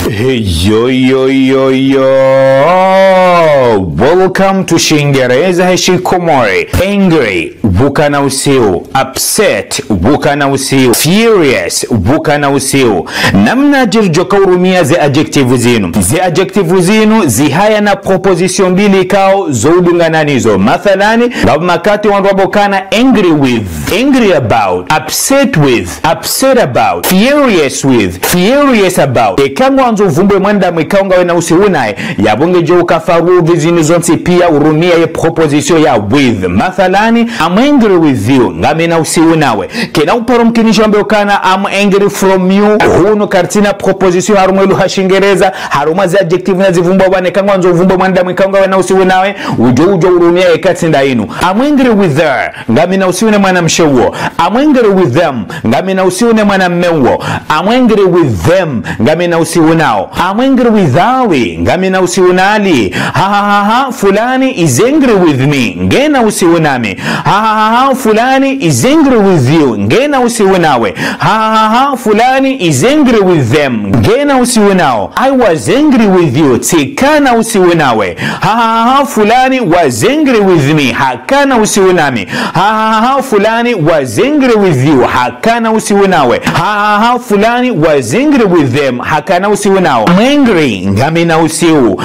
Yo. Welcome to Shingereza Heshikomori. Angry, buka na usiu. Upset, buka na usiu. Furious, buka na usiu. Namna jirjoka urumia ze adjective zinu. Ze adjective zinu zihaya na proposition mbili kao zoudungananizo. Mathalani, makati wanrobokana angry with, angry about, upset with, upset about, furious with, furious about. Ekangu anzo vumbwe mwanda mwikaunga wena usiunae, yabunge jo ukafaru vizini zonsi pia urumia ye proposition ya with. Mathalani, I'm angry with you, ngamina usiunawe. Kena uparo mkinisho ambe ukana, I'm angry from you. Hunu kartina proposition harumwelu hashingereza, harumazi adjective na zivumbwa wane kangu anzo vumbwe mwanda mwikaunga wena usiunawe, ujo urumia ekatinda inu. I'm angry with her, ngamina usiune mwana mshewo. I'm angry with them, ngamina usiune mwana mmewo. I'm angry with them, ngamina usiunao. I'm angry with Ali, ngamina usiunali. Fulani is angry with me, ngena usiunami. Fulani is angry with you, ngena usiunawe. Fulani is angry with them, ngena usiunao. I was angry with you, tikana usiunawe. Fulani was angry with me, hakana usiunami. Fulani was angry with you, hakana usiunawe. Fulani was angry with them, hakana usiunao. I'm angry, ngamina usiu.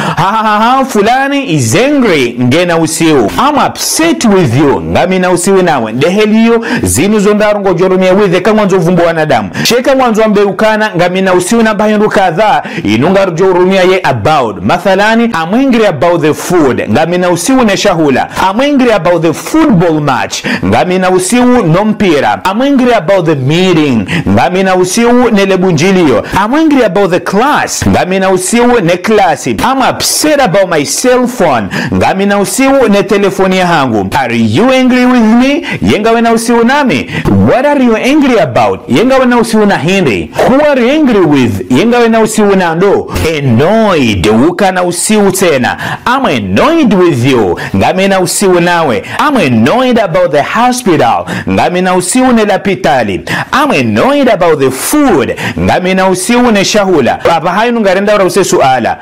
Fulani is angry, ngena usiu. I'm upset with you, ngamina usiu nawe. Ndeheliyo zinu zondarongo jorumia with kangwanzo vumbo wanadamu. Sheka mwanzo ambeukana ngamina usiu na bahindu kadhaa inunga jorumia ye about. Mathalani, I'm angry about the food, ngamina usiu ne shahula. I'm angry about the football match, ngamina usiu no mpira. I'm angry about the meeting, ngamina usiu ne lebunjilio. I'm angry about the class, ngamina usiu ne klasi. I'm upset about my cell phone, ngamina usiu ne telefoni yangu. Are you angry with me? Yenga wena usiu nami. What are you angry about? Yenga wena usiu na hindi. Who are you angry with? Yenga wena usiu na ndo. Annoyed, uka na usiu tena. I'm annoyed with you, ngamina usiu nawe. I'm annoyed about the hospital, ngamina usiu ne lapitali. I'm annoyed about the food, ngamina usiu ne shahula. Baba hayu nungarenda ura use suala.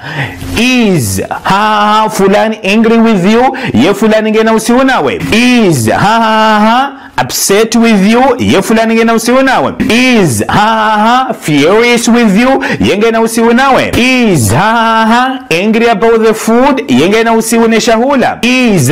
Is fulani angry with you? Ye fulani ngena usiu nawe. Is upset with you? Ye fulani ngena usiu nawe. Is furious with you? Ye ngena usiu nawe. Is angry about the food? Ye ngena usiu ne shahula. Is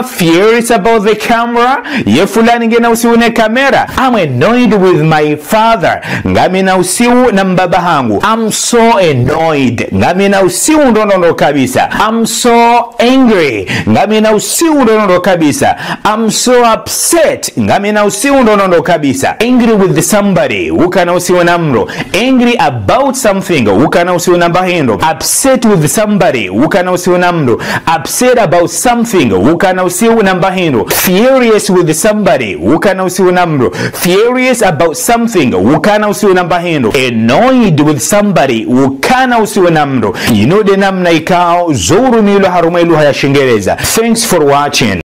furious about the camera? Ye fulani ngena usiu ne kamera. I'm annoyed with my father, ngamina usiu na mbaba hangu. I'm so annoyed, ngamina usiu ndonono kabisa. I'm so angry, ngamina usiu ndonono kabisa. I'm so upset, ngamina usiu ndonono kabisa. Angry with somebody, ukana usiu namro. Angry about something, ukana usiu nambahindo. Upset with somebody, ukana usiu namro. Upset about something, ukana usiu nambahindo. Furious with somebody, ukana usiu namro. Furious about something, ukana usiu nambahindo. Annoyed with somebody, ukana usiu namro. You know the namna ikao zuru nilo harumailu haya Shingereza. Thanks for watching.